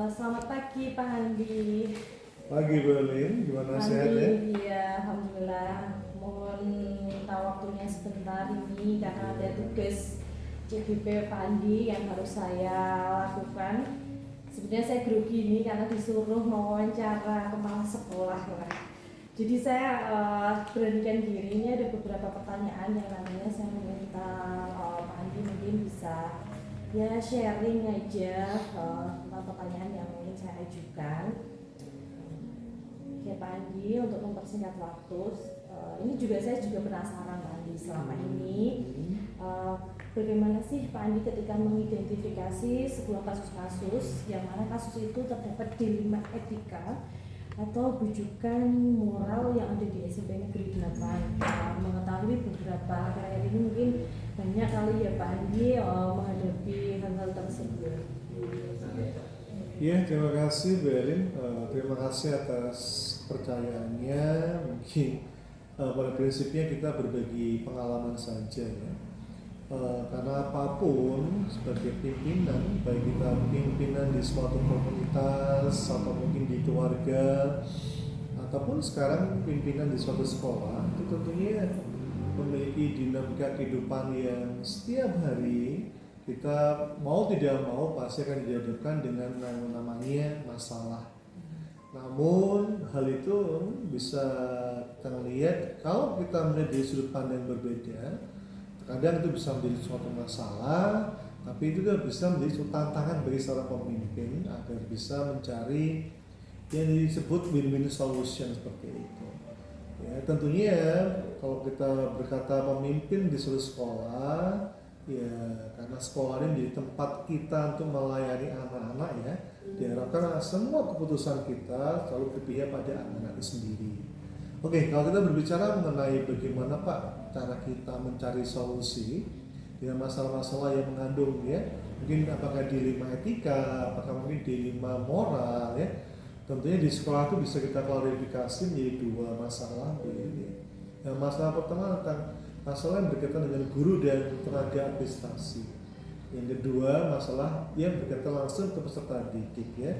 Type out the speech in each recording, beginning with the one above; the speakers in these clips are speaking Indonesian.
Selamat pagi Pak Andi. Pagi Berlin, gimana sehat ya? Iya, alhamdulillah. Mohon minta waktunya sebentar ini karena ada tugas CGP Pak Andi yang harus saya lakukan. Sebenarnya saya grogi ini karena disuruh mewawancara kepala sekolah lah. Jadi saya beranikan diri, ini ada beberapa pertanyaan yang namanya saya meminta Pak Andi mungkin bisa ya sharing aja tentang pertanyaan yang ingin saya ajukan. Oke Pak Andi, untuk mempersingkat waktu, ini juga saya penasaran Pak Andi selama ini bagaimana sih Pak Andi ketika mengidentifikasi sebuah kasus-kasus yang mana kasus itu terdapat dilema etika atau bujukan moral yang ada di SMP Negeri 8. Mengetahui beberapa akhir-akhir ini mungkin banyak kali ya Pak Andi menghadapi hal-hal tersebut. Ya, terima kasih Berlin, terima kasih atas percayaannya. Mungkin pada prinsipnya kita berbagi pengalaman saja ya. Karena apapun sebagai pimpinan, baik kita pimpinan di suatu komunitas atau mungkin di keluarga ataupun sekarang pimpinan di suatu sekolah, itu tentunya memiliki dinamika kehidupan yang setiap hari kita mau tidak mau pasti akan dihadapkan dengan yang namanya masalah. Namun hal itu bisa kita lihat kalau kita melihat dari sudut pandang berbeda. Kadang itu bisa menjadi suatu masalah, tapi itu juga bisa menjadi suatu tantangan bagi seorang pemimpin agar bisa mencari yang disebut win-win solution seperti itu. Ya, tentunya kalau kita berkata pemimpin di suatu sekolah, ya karena sekolah ini menjadi tempat kita untuk melayani anak-anak ya, diharapkan semua keputusan kita selalu berpihak pada anak-anak itu sendiri. Oke, kalau kita berbicara mengenai bagaimana Pak cara kita mencari solusi dengan masalah-masalah yang mengandung ya, mungkin apakah dilema etika, apakah mungkin dilema moral ya, tentunya di sekolah itu bisa kita klarifikasi menjadi dua masalah ini. Yang masalah pertama tentang masalah yang berkaitan dengan guru dan tenaga administrasi. Yang kedua masalah yang berkaitan langsung ke peserta didik ya.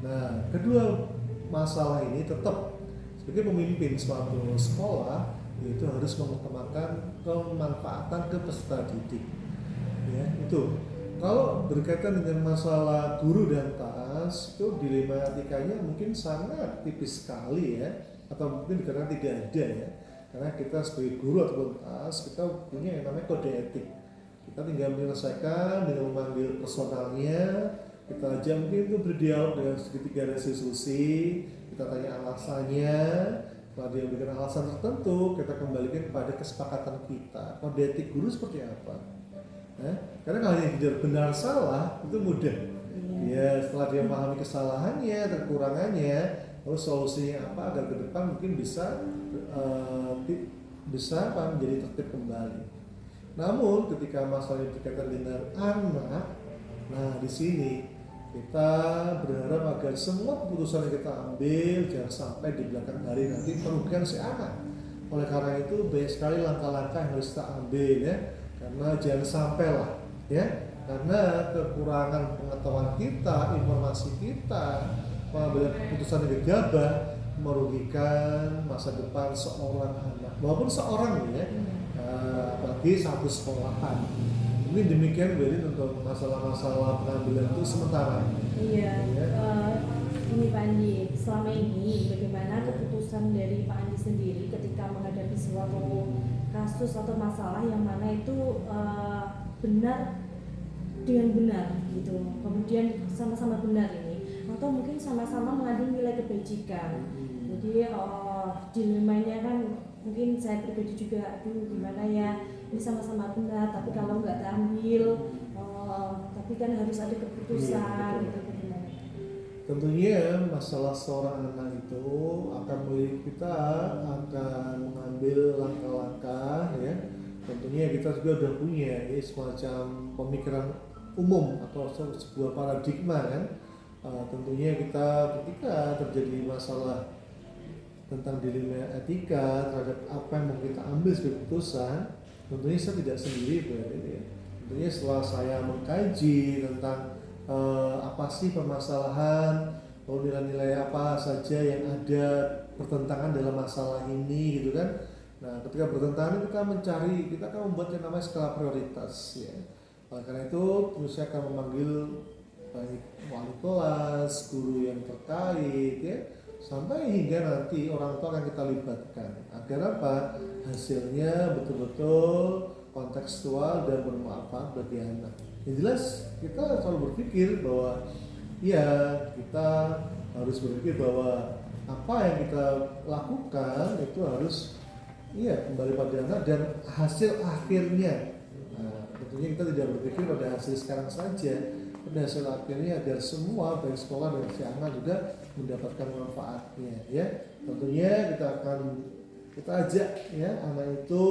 Nah, kedua masalah ini tetap sebagai pemimpin suatu sekolah itu harus mengutamakan kemanfaatan ke peserta didik. Ya, itu. Kalau berkaitan dengan masalah guru dan tas, itu dilema etikanya mungkin sangat tipis sekali ya, atau mungkin dikatakan tidak ada ya. Karena kita sebagai guru ataupun tas, kita punya yang namanya kode etik. Kita tinggal menyelesaikan dengan memanggil personalnya, kita aja mungkin itu berdialog dengan segitiga resolusi, kita tanya alasannya, setelah dia memberikan alasan tertentu, kita kembalikan kepada kesepakatan kita. Kode etik guru seperti apa? Karena kalau yang benar salah itu mudah. Ya, setelah dia memahami kesalahannya, kekurangannya, lalu solusinya apa agar ke depan mungkin bisa menjadi tertib kembali. Namun ketika masalah berkaitan dengan anak, nah di sini kita berharap agar semua keputusan yang kita ambil jangan sampai di belakang hari nanti merugikan si anak. Oleh karena itu banyak sekali langkah-langkah yang harus kita ambil ya, karena jangan sampai lah ya, karena kekurangan pengetahuan kita, informasi kita, pengambilan keputusan yang gegabah merugikan masa depan seorang anak maupun seorang ya, bagi satu sekolahan. Mungkin demikian Beri untuk masalah-masalah pengambilan itu sementara. Iya. Ya. Ini Pak Andi, selama ini bagaimana keputusan dari Pak Andi sendiri ketika menghadapi suatu kasus atau masalah yang mana itu benar dengan benar gitu, kemudian sama-sama benar ini, atau mungkin sama-sama mengandung nilai kebajikan. Jadi dilemanya kan mungkin saya pribadi juga, aduh gimana ya, ini sama-sama benar, tapi kalau nggak diambil, tapi kan harus ada keputusan gitu. Tentunya masalah seorang anak itu akan melihat kita akan mengambil langkah-langkah ya. Tentunya kita juga sudah punya semacam pemikiran umum atau sebuah paradigma kan. Tentunya kita ketika terjadi masalah tentang dilema etika terhadap apa yang mau kita ambil sebagai keputusan, tentunya saya tidak sendiri berarti ya. Tentunya setelah saya mengkaji tentang apa sih permasalahan, lalu nilai-nilai apa saja yang ada bertentangan dalam masalah ini gitu kan. Nah, ketika bertentangan kita akan membuat yang namanya skala prioritas ya. Oleh karena itu, terus saya akan memanggil baik wali kelas, guru yang terkait ya, sampai hingga nanti orang tua akan kita libatkan agar apa? Hasilnya betul-betul kontekstual dan bermanfaat bagi anak. Yang jelas kita selalu berpikir bahwa ya kita harus berpikir bahwa apa yang kita lakukan itu harus kembali pada anak dan hasil akhirnya. Nah, tentunya kita tidak berpikir pada hasil sekarang saja, pada hasil akhirnya agar semua baik sekolah dan si anak juga mendapatkan manfaatnya ya. Tentunya kita ajak ya anak itu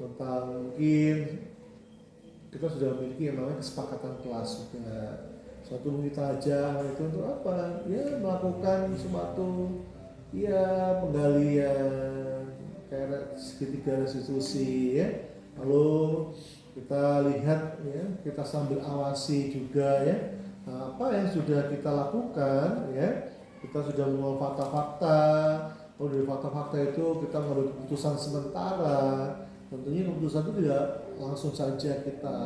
tentang mungkin kita sudah memiliki yang namanya kesepakatan kelas juga. Suatu kita ajak itu untuk apa? Ya melakukan suatu penggalian kayak segitiga restitusi ya. Lalu kita lihat ya, kita sambil awasi juga ya apa yang sudah kita lakukan ya. Kita sudah membawa fakta-fakta. Lalu dari fakta-fakta itu kita mengambil keputusan sementara. Tentunya keputusan itu tidak langsung saja kita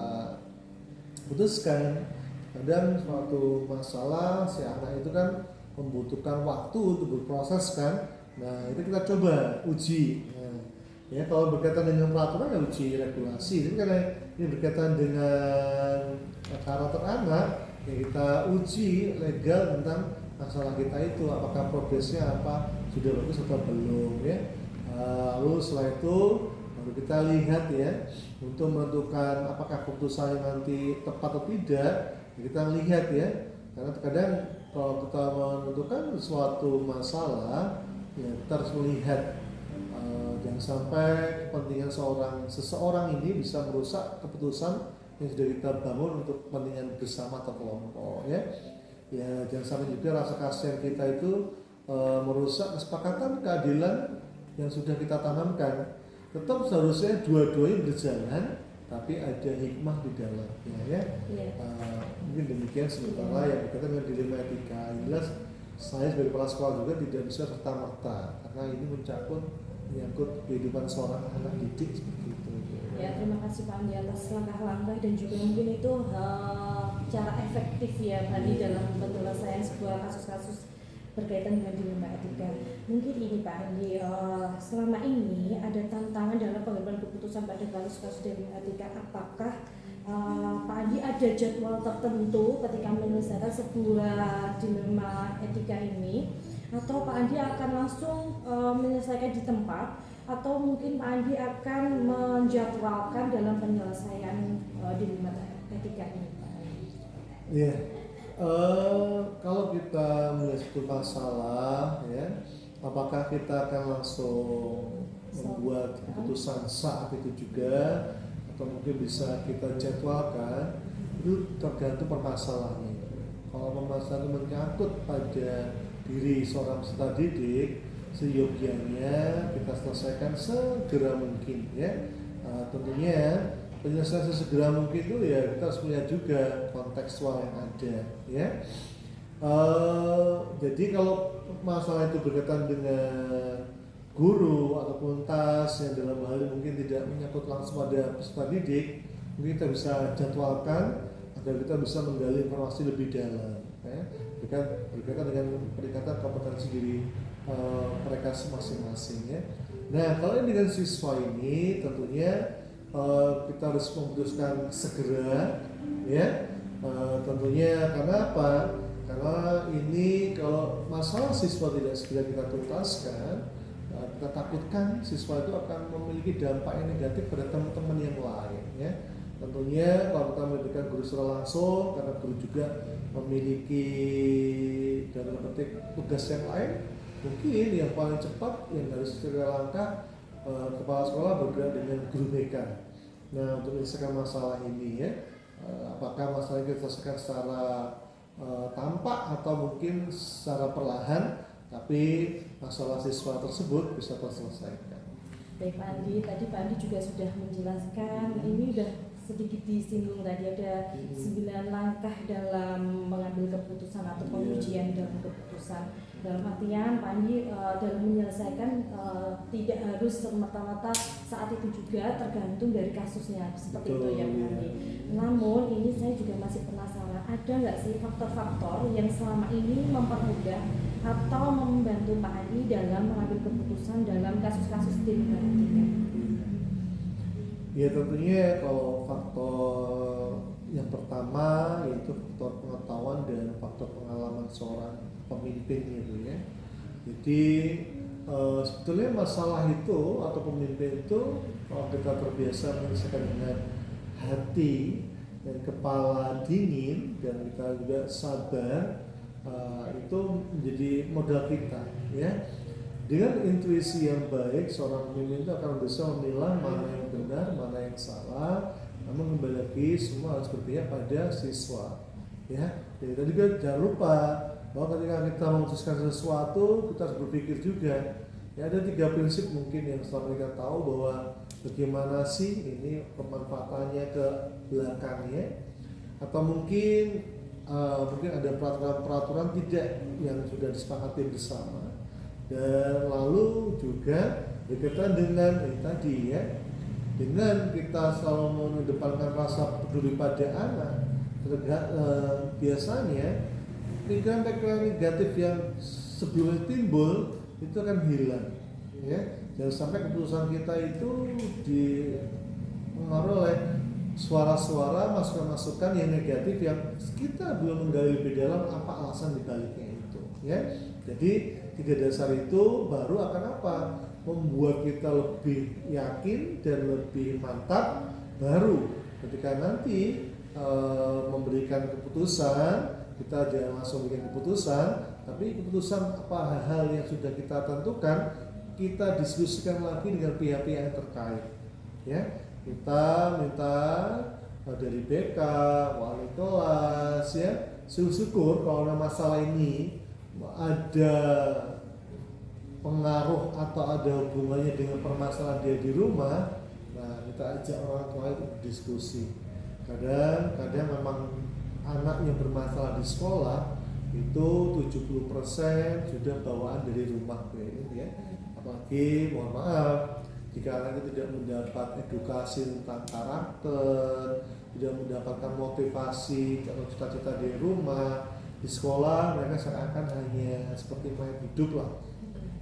putuskan. Kadang suatu masalah si anak itu kan membutuhkan waktu untuk berproses kan. Nah itu kita coba uji. Nah, ya kalau berkaitan dengan peraturan ya uji regulasi. Tapi karena ini berkaitan dengan karakter anak, ya kita uji legal tentang masalah kita itu, apakah progresnya apa sudah bagus atau belum ya. Lalu setelah itu baru kita lihat ya untuk menentukan apakah keputusan nanti tepat atau tidak. Kita lihat ya, karena terkadang kalau kita menentukan suatu masalah ya kita harus melihat jangan sampai kepentingan seseorang ini bisa merusak keputusan yang sudah kita bangun untuk kepentingan bersama atau kelompok ya. Ya jangan sampai juga rasa kasihan kita itu merusak kesepakatan keadilan yang sudah kita tanamkan. Tetap seharusnya dua-duanya berjalan, tapi ada hikmah di dalamnya ya. Mungkin demikian sementara yang berkaitan dengan dilema etika. Jelas saya sebagai kepala sekolah juga tidak bisa serta-merta karena ini menyangkut kehidupan seorang anak didik seperti itu. Ya, terima kasih Pak Andi atas langkah-langkah dan juga mungkin itu cara efektif ya Pak Andi dalam penyelesaian sebuah kasus-kasus berkaitan dengan dilema etika. Mungkin ini Pak Andi, selama ini ada tantangan dalam pengambilan keputusan pada kasus-kasus dilema etika. Apakah Pak Andi ada jadwal tertentu ketika menyelesaikan sebuah dilema etika ini, atau Pak Andi akan langsung menyelesaikan di tempat, atau mungkin Pak Andi akan menjadwalkan dalam penyelesaian dilema etika ini Pak Andi? Iya. Kalau kita melihat satu masalah ya, apakah kita akan langsung membuat keputusan saat itu juga atau mungkin bisa kita jadwalkan, itu tergantung permasalahannya. Kalau permasalahan itu menyangkut pada diri seorang peserta didik, seyogyanya kita selesaikan segera mungkin ya. Tentunya penyelesaian sesegera mungkin itu ya kita harus melihat juga kontekstual yang ada ya. Jadi kalau masalah itu berkaitan dengan guru ataupun tas yang dalam hal ini mungkin tidak menyangkut langsung pada peserta didik, mungkin kita bisa jadwalkan agar kita bisa menggali informasi lebih dalam ya. Berkaitan dengan peningkatan kompetensi diri mereka masing-masing ya. Nah kalau ini dengan siswa ini tentunya kita harus memutuskan segera ya. Tentunya karena apa? Karena ini kalau masalah siswa tidak segera kita tuntaskan, kita takutkan siswa itu akan memiliki dampak yang negatif pada teman-teman yang lain ya. Tentunya kalau kita memberikan guru secara langsung, karena guru juga memiliki dalam petik tugas yang lain, mungkin yang paling cepat yang harus segera langkah kepala sekolah bergerak dengan guru BK. Nah untuk menyelesaikan masalah ini ya, apakah masalah ini diselesaikan secara tampak atau mungkin secara perlahan, tapi masalah siswa tersebut bisa terselesaikan. Baik Pak Andi, tadi Pak Andi juga sudah menjelaskan ini sudah sedikit disinggung tadi ada 9 langkah dalam mengambil keputusan atau pengujian dalam keputusan. Dalam artian Pak Andi dalam menyelesaikan tidak harus semata-mata saat itu juga, tergantung dari kasusnya seperti itu ya Pak Andi. Namun ini saya juga masih penasaran, ada nggak sih faktor-faktor yang selama ini mempermudah atau membantu Pak Andi dalam mengambil keputusan dalam kasus-kasus dilematika? Ya tentunya kalau faktor yang pertama yaitu faktor pengetahuan dan faktor pengalaman seorang pemimpin gitu ya. Jadi sebetulnya masalah itu atau pemimpin itu kalau kita terbiasa menyelesaikan dengan hati dan kepala dingin dan kita juga sabar, itu menjadi modal kita ya. Dengan intuisi yang baik, seorang pemimpin itu akan bisa memilah mana yang benar, mana yang salah. Namun kembali lagi semua harus berpihak pada siswa. Ya, jadi tadi juga jangan lupa bahwa ketika kita memutuskan sesuatu, kita harus berpikir juga. Ya, ada 3 prinsip mungkin yang selama kita tahu bahwa bagaimana sih ini pemanfaatannya ke belakangnya, atau mungkin ada peraturan-peraturan tidak yang sudah disepakati bersama. Dan lalu juga berkaitan dengan tadi ya, dengan kita selalu mengedepankan rasa peduli pada anak, biasanya pikiran-pikiran negatif yang sebelumnya timbul itu akan hilang ya. Jangan sampai keputusan kita itu dipengaruhi oleh suara-suara, masukan-masukan yang negatif yang kita belum menggali lebih dalam apa alasan dibaliknya itu ya. Jadi 3 dasar itu baru akan apa? Membuat kita lebih yakin dan lebih mantap, baru ketika nanti memberikan keputusan, kita jangan langsung bikin keputusan, tapi keputusan apa hal-hal yang sudah kita tentukan, kita diskusikan lagi dengan pihak-pihak yang terkait ya. Kita minta dari BK, wali kelas ya, syukur kalau ada masalah ini ada pengaruh atau ada hubungannya dengan permasalahan dia di rumah, nah kita ajak orang tua itu berdiskusi. Kadang memang anak yang bermasalah di sekolah itu 70% sudah bawaan dari rumah ya. Apalagi mohon maaf jika anak itu tidak mendapat edukasi tentang karakter, tidak mendapatkan motivasi atau cita-cita di rumah, di sekolah mereka seakan hanya seperti main hidup lah,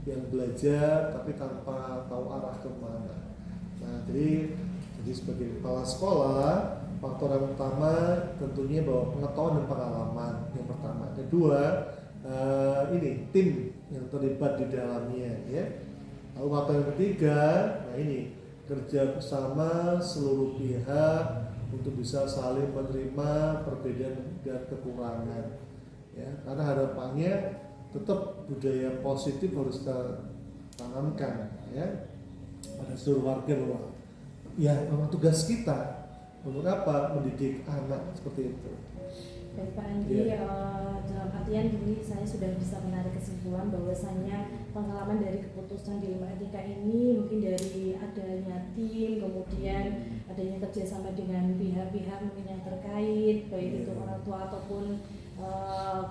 yang belajar tapi tanpa tahu arah kemana. Nah jadi sebagai kepala sekolah, faktor yang utama tentunya bahwa pengetahuan dan pengalaman yang pertama. Kedua, ini tim yang terlibat di dalamnya ya. Lalu faktor yang ketiga, nah ini kerja bersama seluruh pihak untuk bisa saling menerima perbedaan dan kekurangan ya, karena harapannya tetap budaya positif harus kita tanamkan ya pada seluruh warga bahwa ya memang tugas kita untuk apa, mendidik anak seperti itu. Baik Pak Andi, dalam artian ini saya sudah bisa menarik kesimpulan bahwasanya pengalaman dari keputusan dilematika ini mungkin dari adanya tim, kemudian adanya kerjasama dengan pihak-pihak mungkin yang terkait, baik itu orang tua ataupun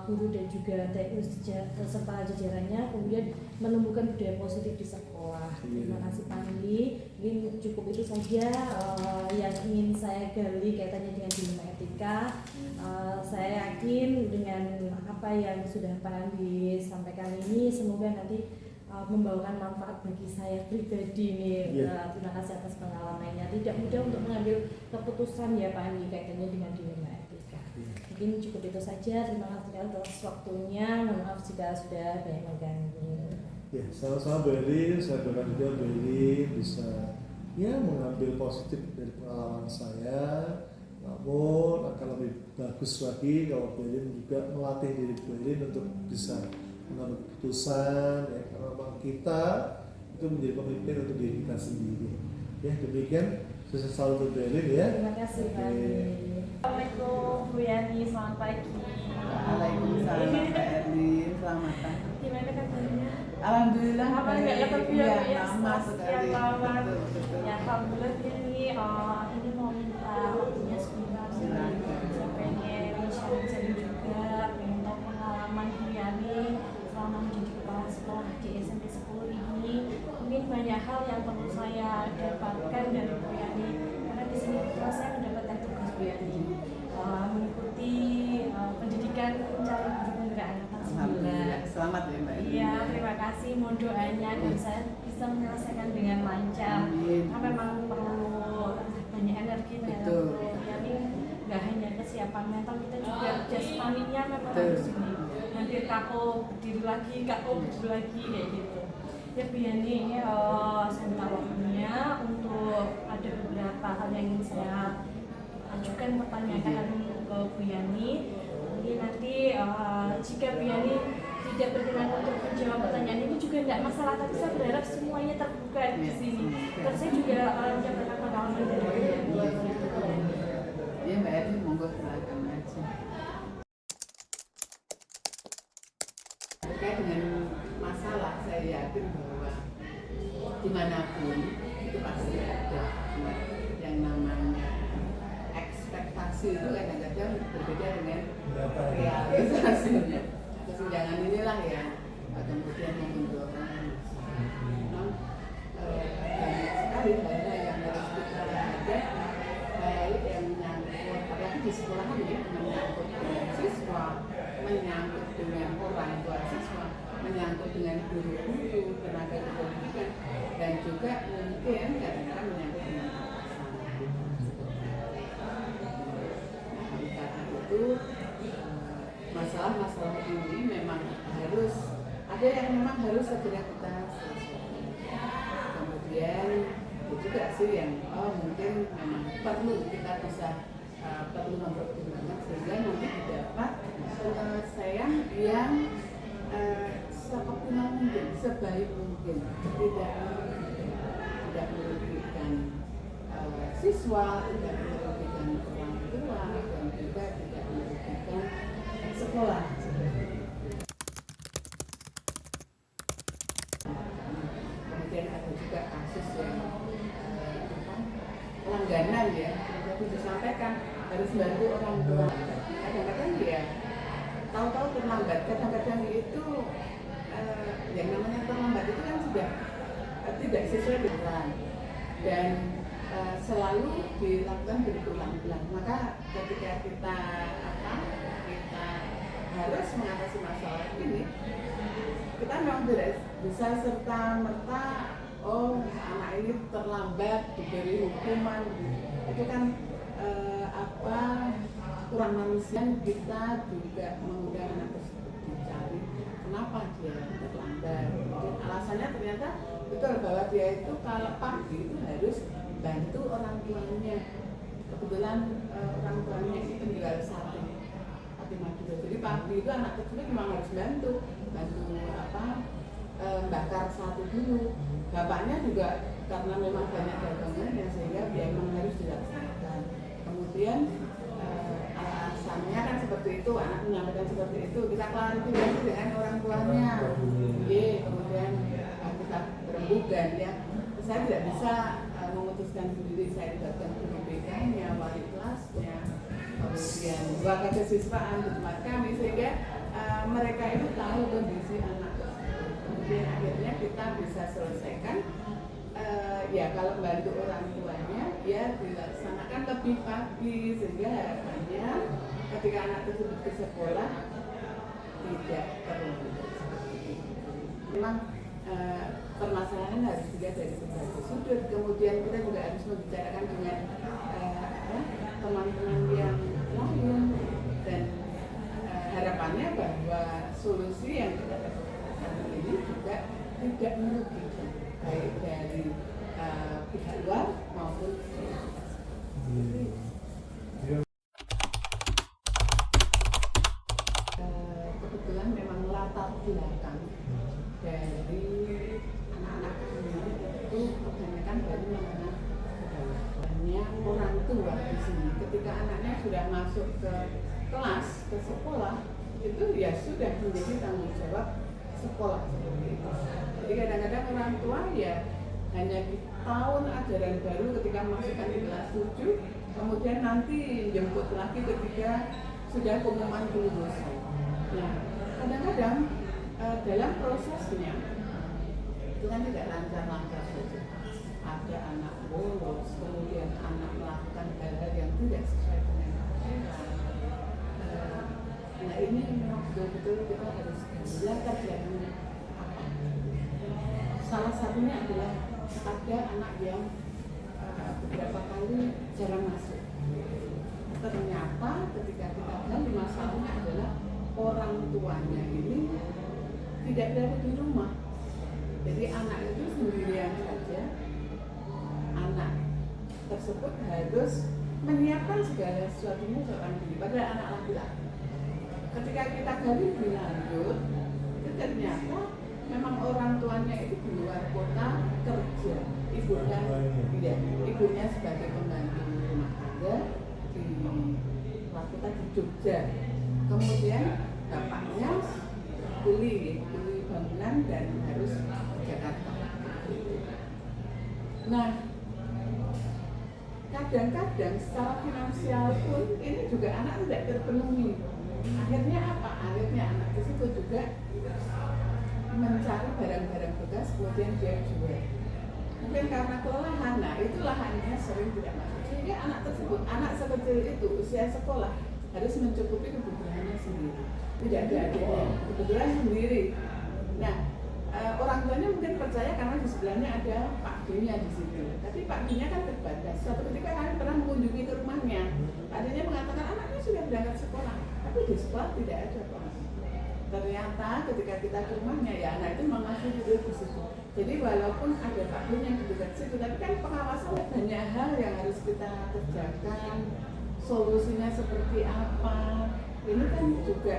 guru dan juga TU serta jajarannya, kemudian menumbuhkan budaya positif di sekolah. Terima kasih Pak Andi. Mungkin cukup itu saja yang ingin saya gali kaitannya dengan dilema etika. Saya yakin dengan apa yang sudah Pak Andi sampaikan ini, semoga nanti membawakan manfaat bagi saya pribadi nih. Terima kasih atas pengalamannya. Tidak mudah untuk mengambil keputusan ya Pak Andi kaitannya dengan dilema etika. Mungkin cukup itu saja. Terima kasih atas waktunya. Mohon maaf jika sudah banyak mengganggu. Ya, sama-sama Beli. Saya doakan juga Beli bisa ya mengambil positif dari pengalaman saya. Namun akan lebih bagus lagi kalau Beli juga melatih diri Beli untuk bisa mengambil keputusan ya, karena memang kita itu menjadi pemimpin untuk diri kita sendiri. Ya, demikian. Sukses selalu untuk Beli ya. Terima kasih Pak Andi. Assalamualaikum Bu Yani, selamat pagi. Waalaikumsalam Pak Erwin, selamat pagi. Gimana kabarnya? Alhamdulillah. Apa nggak ketemu ya, Bu, ya, lama setelah sekali. sekian lama. Betul. Ya alhamdulillah ini mau minta waktunya sebentar. Saya pengen sharing juga, pengen tahu pengalaman Bu Yani selama menjadi kepala sekolah di SMP 10 ini. Mungkin banyak hal yang perlu saya dapatkan dari Bu Yani, karena di sini kebetulan saya mendapatkan tugas Bu Yani mengikuti pendidikan calon guru penggerak angkatan 9. Alhamdulillah. Selamat ya Mbak. Iya, terima kasih. Mohon doanya dan saya bisa menyelesaikan dengan lancar. Amin. Karena memang perlu banyak energi, Betul. ini nggak hanya kesiapan mental, kita juga jasmaninya memang Betul. harus ini. Nanti KO berdiri lagi, KO berdiri lagi kayak gitu. Ya Bu Yani, saya minta waktunya untuk ada beberapa hal yang ingin saya ajukan pertanyaan ke Bu Yani. Jadi nanti jika Bu Yani tidak berkenan untuk menjawab pertanyaan ini juga tidak masalah, tapi saya berharap semuanya terbuka di sini. Terus saya juga mendapatkan pengalaman dari Bu Yani. Iya Mbak Edi, monggo silakan aja. Terkait dengan masalah, saya yakin bahwa dimanapun itu pasti ada yang namanya ekspektasi itu kadang-kadang berbeda dengan realisasinya. Kesenjangan inilah yang kemudian membenturkan. Memang banyak sekali hal-hal yang harus kita ada, baik yang menyangkut, apalagi di sekolahan ya, menyangkut dengan siswa, menyangkut dengan orang tua siswa, menyangkut dengan guru-guru, tenaga kependidikan, dan juga mungkin kadang-kadang menyangkut dengan atasan. Nah, karena itu masalah-masalah ini memang harus ada yang memang harus segera kita selesaikan. Kemudian itu juga sih yang mungkin memang perlu kita bisa perlu mempertimbangkan sehingga nanti didapat penyelesaian yang seoptimal mungkin, sebaik mungkin, tidak merugikan siswa, tidak merugikan orang tua, dan juga tidak merugikan sekolah. Kemudian ada juga kasus yang pelangganan ya, seperti disampaikan harus bantu orang tua. Kadang-kadang dia tahu-tahu terlambat. Kadang-kadang itu yang namanya terlambat itu kan sudah tidak sesuai dengan dan selalu dilakukan berulang-ulang. Maka ketika kita harus mengatasi masalah ini, kita memang tidak bisa serta-merta anak ini terlambat diberi hukuman. Itu kan kurang manusia. Kita juga mengundang anak tersebut dicari kenapa dia terlambat. Dan alasannya ternyata betul bahwa dia itu kalau pagi itu harus bantu orang tuanya. Kebetulan orang tuanya itu penjual sate Madura. Jadi pagi itu anak tersebut memang harus bantu bakar sate dulu. Bapaknya juga karena memang banyak dagangannya sehingga dia memang harus dilaksanakan. Kemudian alasannya kan seperti itu, anak menyampaikan seperti itu, kita klarifikasi dengan orang tuanya. Kemudian kita berembugan ya. Saya tidak bisa memutuskan sendiri, saya libatkan guru BK-nya, wali kelasnya, kemudian warga kesiswaan di tempat kami sehingga mereka itu tahu kondisi anak. Kemudian akhirnya kita bisa selesaikan ya kalau bantu orang tuanya ya dilaksanakan lebih pagi sehingga harapannya ketika anak tersebut ke sekolah tidak perlu. Memang permasalahan harus dilihat dari berbagai sudut. Kemudian kita juga harus membicarakan dengan teman-teman yang lain dan harapannya bahwa solusi yang kita dapatkan ini juga tidak merugikan baik dari pihak luar maupun kebetulan memang latar belakang dari anak-anak kami itu kebanyakan dari anak banyak orang tua di sini. Ketika anaknya sudah masuk ke kelas, ke sekolah, itu ya sudah menjadi tanggung jawab sekolah seperti itu. Jadi kadang-kadang orang tua ya hanya di tahun ajaran baru ketika memasukkan di kelas 7, kemudian nanti jemput lagi ketika sudah pengumuman lulus. Nah, kadang-kadang dalam prosesnya itu kan tidak lancar-lancar saja. Ada anak bolos, kemudian anak melakukan hal-hal yang tidak sesuai dengan aturan. Nah ini memang betul-betul kita harus belajar dari apa. Salah satunya adalah ada anak yang beberapa kali jarang masuk. Ternyata ketika kita gali masalahnya adalah orang tuanya ini tidak berada di rumah. Jadi anak itu sendirian saja. Anak tersebut harus menyiapkan segala sesuatunya seorang diri, padahal anak laki-laki. Ketika kita gali lebih lanjut, itu ternyata memang orang tuanya itu di luar kota kerja. Ibunya sebagai pembantu rumah tangga di luar kota di Jogja. Kemudian bapaknya kuli bangunan dan harus ke Jakarta. Nah, kadang-kadang secara finansial pun ini juga anak tidak terpenuhi. Akhirnya apa? Akhirnya anak tersebut juga mencari barang-barang bekas kemudian dia jual. Mungkin karena kelelahan, nah itu lahannya sering tidak masuk. Sehingga anak tersebut, anak sekecil itu usia sekolah harus mencukupi kebutuhannya sendiri. Tidak ada adiknya, kebetulan sendiri. Nah, orang tuanya mungkin percaya karena di sebelahnya ada Pak D-nya di situ. Tapi Pak D-nya kan terbatas. Suatu ketika kami pernah mengunjungi ke rumahnya. Pak D-nya mengatakan anaknya sudah berangkat sekolah, tapi di sekolah tidak ada Pak. Ternyata ketika kita ke rumahnya ya anak itu memang masih duduk di situ. Jadi walaupun ada Pak D-nya di dekat situ, tapi kan pengawasan banyak hal yang harus kita kerjakan. Solusinya seperti apa? Ini kan juga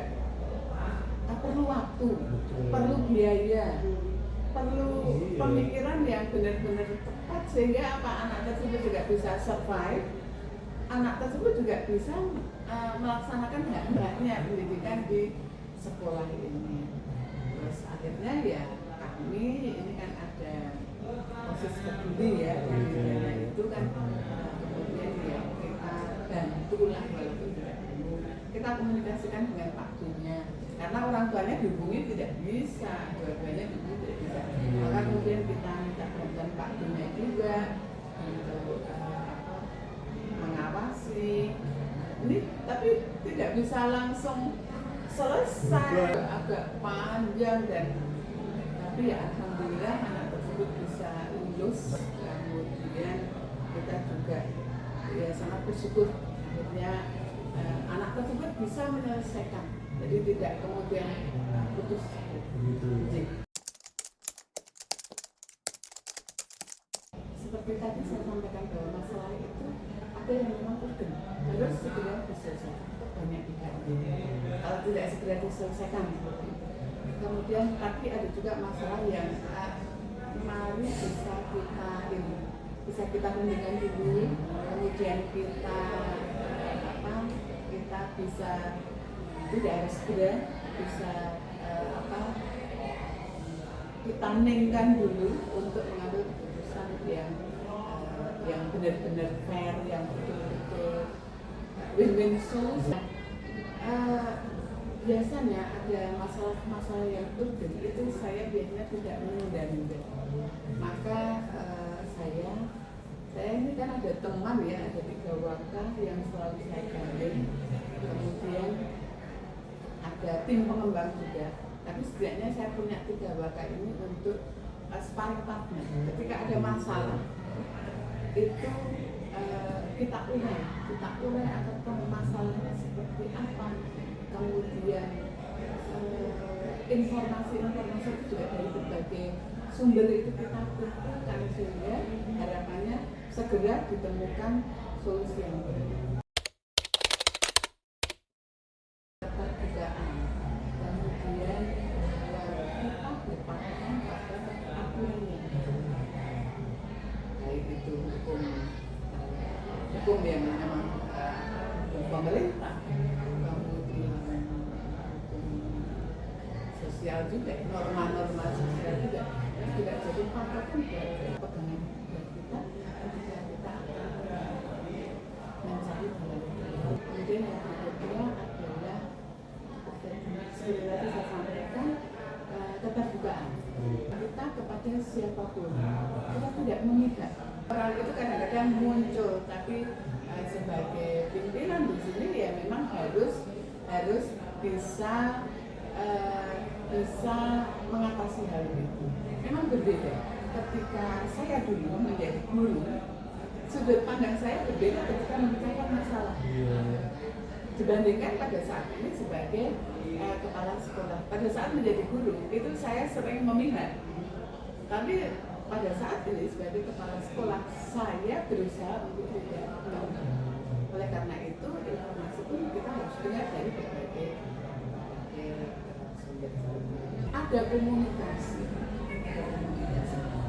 perlu waktu, perlu biaya, perlu pemikiran yang benar-benar tepat sehingga apa anak tersebut juga bisa survive, anak tersebut juga bisa melaksanakan hak-haknya pendidikan di sekolah ini. Terus akhirnya ya kami ini kan ada proses peduli ya dari dana itu kan kemudian ya kita bantulah walaupun tidak dulu kita komunikasikan dengan Pak D-nya. Karena orang tuanya dihubungi tidak bisa, dua-duanya dihubungi tidak bisa. Maka kemudian kita minta bantuan Pak D-nya juga untuk mengawasi. Ini tapi tidak bisa langsung selesai, agak panjang dan tapi ya alhamdulillah anak tersebut bisa lulus. Kemudian kita juga ya sangat bersyukur akhirnya anak tersebut bisa menyelesaikan. Jadi tidak kemudian putus. Seperti tadi saya sampaikan bahwa masalah itu ada yang memang urgen harus segera diselesaikan. Banyak diganti. Kalau tidak segera diselesaikan seperti itu. Kemudian tapi ada juga masalah yang mari bisa kita hentikan dulu. Kemudian kita bisa tidak harus segera bisa kita nengkan dulu untuk mengambil keputusan yang benar-benar fair, yang betul-betul win-win solution. Biasanya ada masalah-masalah yang urgen itu saya biasanya tidak menunda-nunda. Maka saya ini kan ada teman ya, ada 3 wakil yang selalu saya gandeng. Kemudian ada tim pengembang juga. Tapi setidaknya saya punya 3 wakil ini untuk sparring partner. Ketika ada masalah itu kita urai atau masalahnya seperti apa. Kemudian informasi itu juga dari berbagai sumber itu kita kumpulkan sehingga harapannya segera ditemukan solusi yang baik. Keterbukaan, kemudian kita berpatokan pada aturannya, baik itu hukum yang memang pemerintah, kemudian hukum sosial juga, norma-norma sosial juga jadi patokan buat pegangan buat kita ketika kita akan mencari jalan. Kemudian yang kedua adalah seperti tadi saya sampaikan, keterbukaan kita kepada siapapun. Kita tidak memihak. Orang itu kadang-kadang muncul, tapi sebagai pimpinan di sini ya memang harus bisa mengatasi hal itu. Memang berbeda. Ketika saya dulu menjadi guru, sudut pandang saya berbeda ketika memecahkan masalah. Dibandingkan pada saat ini sebagai kepala sekolah. Pada saat menjadi guru itu saya sering memihak. Tapi pada saat ini sebagai kepala sekolah saya berusaha untuk tidak memihak. Oleh karena itu informasi pun kita harus dengar dari berbagai sumber. Ada komunikasi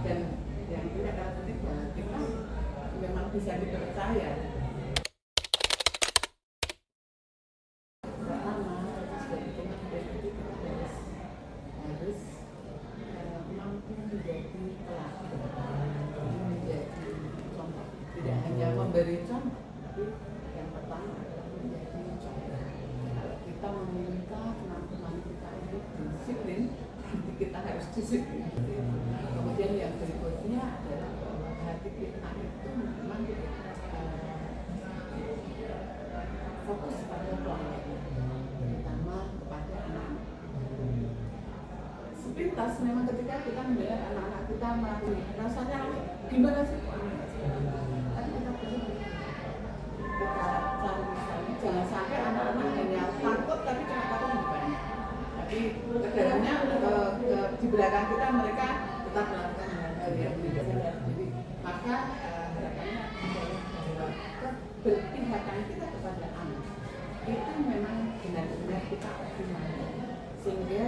dan yang tidak kalah penting bahwa kita memang bisa dipercaya. Pertama, sebagai pemimpin itu kita harus mampu menjadi pelaku, menjadi contoh. Tidak hanya memberi contoh, tapi yang pertama adalah menjadi contoh. Kalau kita meminta teman-teman kita untuk disiplin, kita harus disiplin. Kemudian yang berikutnya adalah bahwa hati kita itu memang fokus pada pelayanan, terutama kepada anak-anak. Sepintas memang ketika kita melihat anak-anak kita melakukan, rasanya gimana sih? Tapi kita perlu kita cari misalnya, jangan sampai anak-anak hanya takut tapi cuma takut di depannya. Tapi kedalamnya di belakang kita mereka tetap melakukan hal-hal yang tidak sadar. Jadi maka harapannya adalah bahwa keberpihakan kita kepada anak itu memang benar-benar kita optimalkan sehingga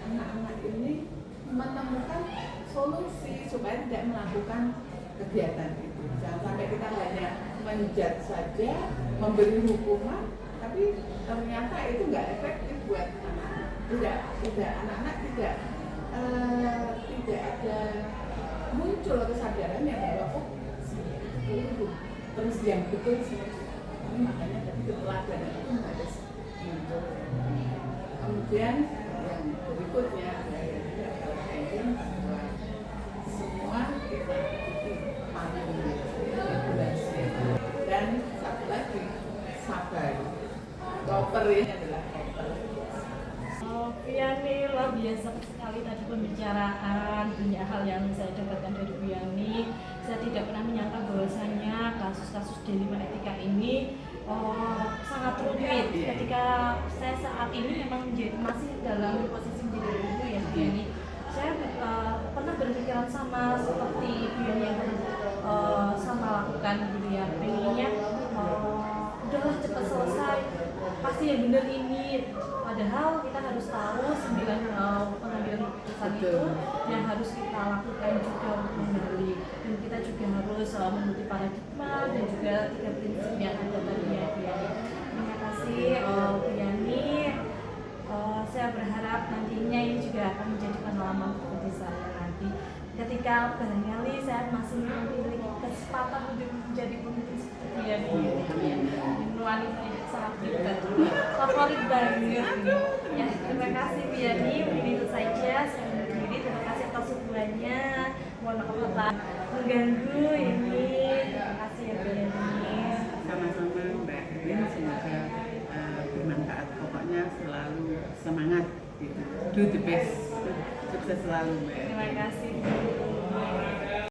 anak-anak ini menemukan solusi supaya tidak melakukan kegiatan itu. Jangan sampai kita hanya menjudge saja, memberi hukuman, tapi ternyata itu nggak efektif buat anak-anak. Tidak anak-anak tidak ada muncul kesadarannya bahwa terus yang betul sih. Makanya tadi keteladanan itu harus muncul. Kemudian yang berikutnya yang tidak kalah penting bahwa semua kita ikuti regulasi dan satu lagi sabar. Koper ini adalah koper. Yani luar biasa sekali tadi pembicaraan, banyak hal yang saya dapatkan dari Bu Yani. Saya tidak pernah menyangka bahwasanya kasus-kasus dilema etika ini sangat rumit. Ketika saya saat ini memang masih dalam posisi menjadi ibu ya Bu Yani. Saya pernah berpikiran sama seperti Bu Yani yang sama lakukan gitu ya. Pengennya udahlah cepat selesai, pasti yang benar ini. Padahal kita harus tahu 9 pengambilan keputusan itu yang harus kita lakukan juga untuk menggali, dan kita juga harus mengikuti paradigma dan juga 3 prinsip yang ada tadi ya Bu Yani. Terima kasih Bu Yani. Saya berharap nantinya ini juga akan menjadi pengalaman bagi saya nanti ketika barangkali saya masih memiliki kesempatan untuk menjadi pemimpin seperti ya Bu Yani. Wanita yang sangat hebat, favorit banget. Ya, terima kasih Bu Yani. Begitu saja saya berdiri. Terima kasih atas semuanya. Mohon maaf kata mengganggu ini. Terima kasih ya Bu Yani. Sama-sama Mbak Erwin, semoga bermanfaat. Pokoknya selalu semangat gitu. Do the best. Sukses selalu Mbak. Terima kasih.